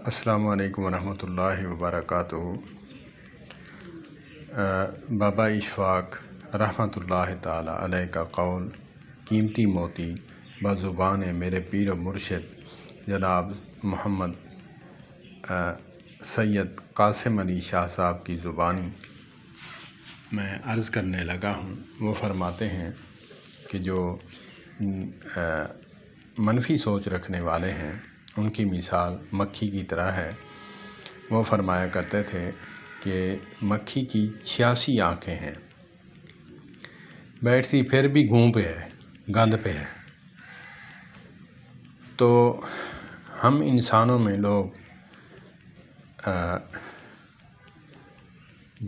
السلام علیکم ورحمۃ اللہ وبرکاتہ۔ بابا اشفاق رحمۃ اللہ تعالی علیہ کا قول، قیمتی موتی بزبان میرے پیر و مرشد جناب محمد سید قاسم علی شاہ صاحب کی زبانی میں عرض کرنے لگا ہوں۔ وہ فرماتے ہیں کہ جو منفی سوچ رکھنے والے ہیں ان کی مثال مکھی کی طرح ہے۔ وہ فرمایا کرتے تھے کہ مکھی کی 86 آنکھیں ہیں، بیٹھتی پھر بھی گھوں پہ ہے، گند پہ ہے۔ تو ہم انسانوں میں لوگ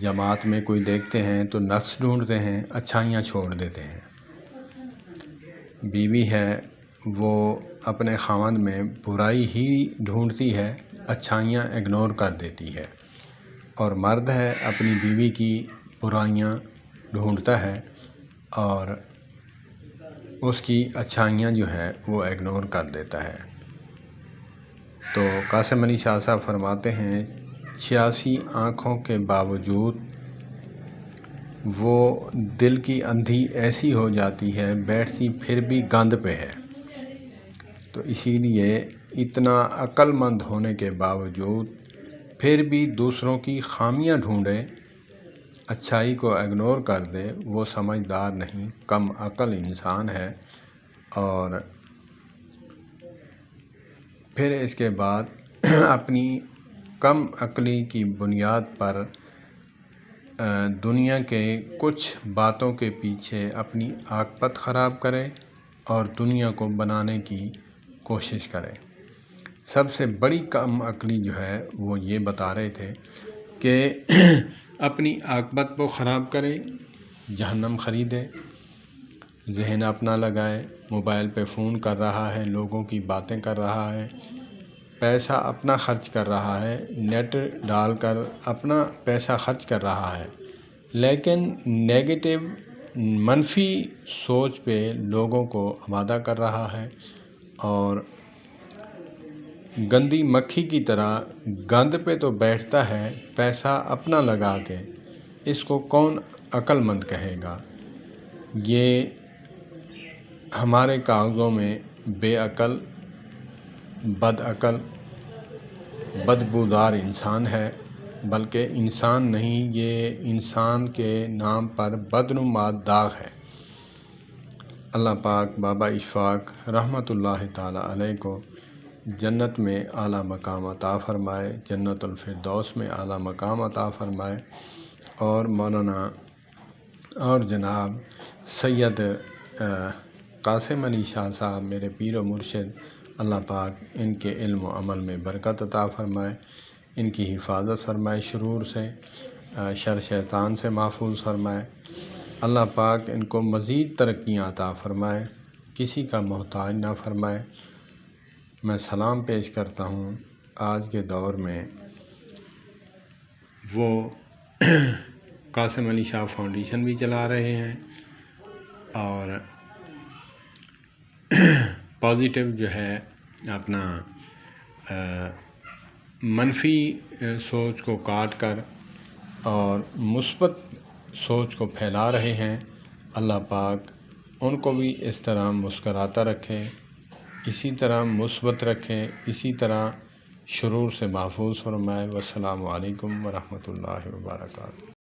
جماعت میں کوئی دیکھتے ہیں تو نقص ڈھونڈتے ہیں، اچھائیاں چھوڑ دیتے ہیں۔ بیوی ہے وہ اپنے خاوند میں برائی ہی ڈھونڈتی ہے، اچھائیاں اگنور کر دیتی ہے، اور مرد ہے اپنی بیوی کی برائیاں ڈھونڈتا ہے اور اس کی اچھائیاں جو ہے وہ اگنور کر دیتا ہے۔ تو قاسم علی شاہ صاحب فرماتے ہیں 86 آنکھوں کے باوجود وہ دل کی اندھی ایسی ہو جاتی ہے، بیٹھتی پھر بھی گند پہ ہے۔ تو اسی لیے اتنا عقل مند ہونے کے باوجود پھر بھی دوسروں کی خامیاں ڈھونڈے، اچھائی کو اگنور کر دے، وہ سمجھدار نہیں، کم عقل انسان ہے۔ اور پھر اس کے بعد اپنی کم عقلی کی بنیاد پر دنیا کے کچھ باتوں کے پیچھے اپنی عاقبت خراب کرے اور دنیا کو بنانے کی کوشش کرے۔ سب سے بڑی کم عقلی جو ہے وہ یہ بتا رہے تھے کہ اپنی عاقبت کو خراب کرے، جہنم خریدے، ذہن اپنا لگائے، موبائل پہ فون کر رہا ہے، لوگوں کی باتیں کر رہا ہے، پیسہ اپنا خرچ کر رہا ہے، نیٹ ڈال کر اپنا پیسہ خرچ کر رہا ہے، لیکن نیگیٹو منفی سوچ پہ لوگوں کو آمادہ کر رہا ہے، اور گندی مکھی کی طرح گند پہ تو بیٹھتا ہے، پیسہ اپنا لگا کے۔ اس کو کون عقل مند کہے گا؟ یہ ہمارے کاغذوں میں بے عقل، بد عقل، بدبودار انسان ہے، بلکہ انسان نہیں، یہ انسان کے نام پر بدنما داغ ہے۔ اللہ پاک بابا اشفاق رحمۃ اللہ تعالی علیہ کو جنت میں اعلیٰ مقام عطا فرمائے، جنت الفردوس میں اعلیٰ مقام عطا فرمائے، اور مولانا اور جناب سید قاسم علی شاہ صاحب میرے پیر و مرشد، اللہ پاک ان کے علم و عمل میں برکت عطا فرمائے، ان کی حفاظت فرمائے، شرور سے، شر شیطان سے محفوظ فرمائے۔ اللہ پاک ان کو مزید ترقیاں عطا فرمائے، کسی کا محتاج نہ فرمائے۔ میں سلام پیش کرتا ہوں آج کے دور میں وہ قاسم علی شاہ فاؤنڈیشن بھی چلا رہے ہیں، اور پازیٹیو جو ہے اپنا منفی سوچ کو کاٹ کر اور مثبت سوچ کو پھیلا رہے ہیں۔ اللہ پاک ان کو بھی اس طرح مسکراتا رکھے، اسی طرح مثبت رکھے، اسی طرح شرور سے محفوظ فرمائے۔ والسلام علیکم ورحمۃ اللہ وبرکاتہ۔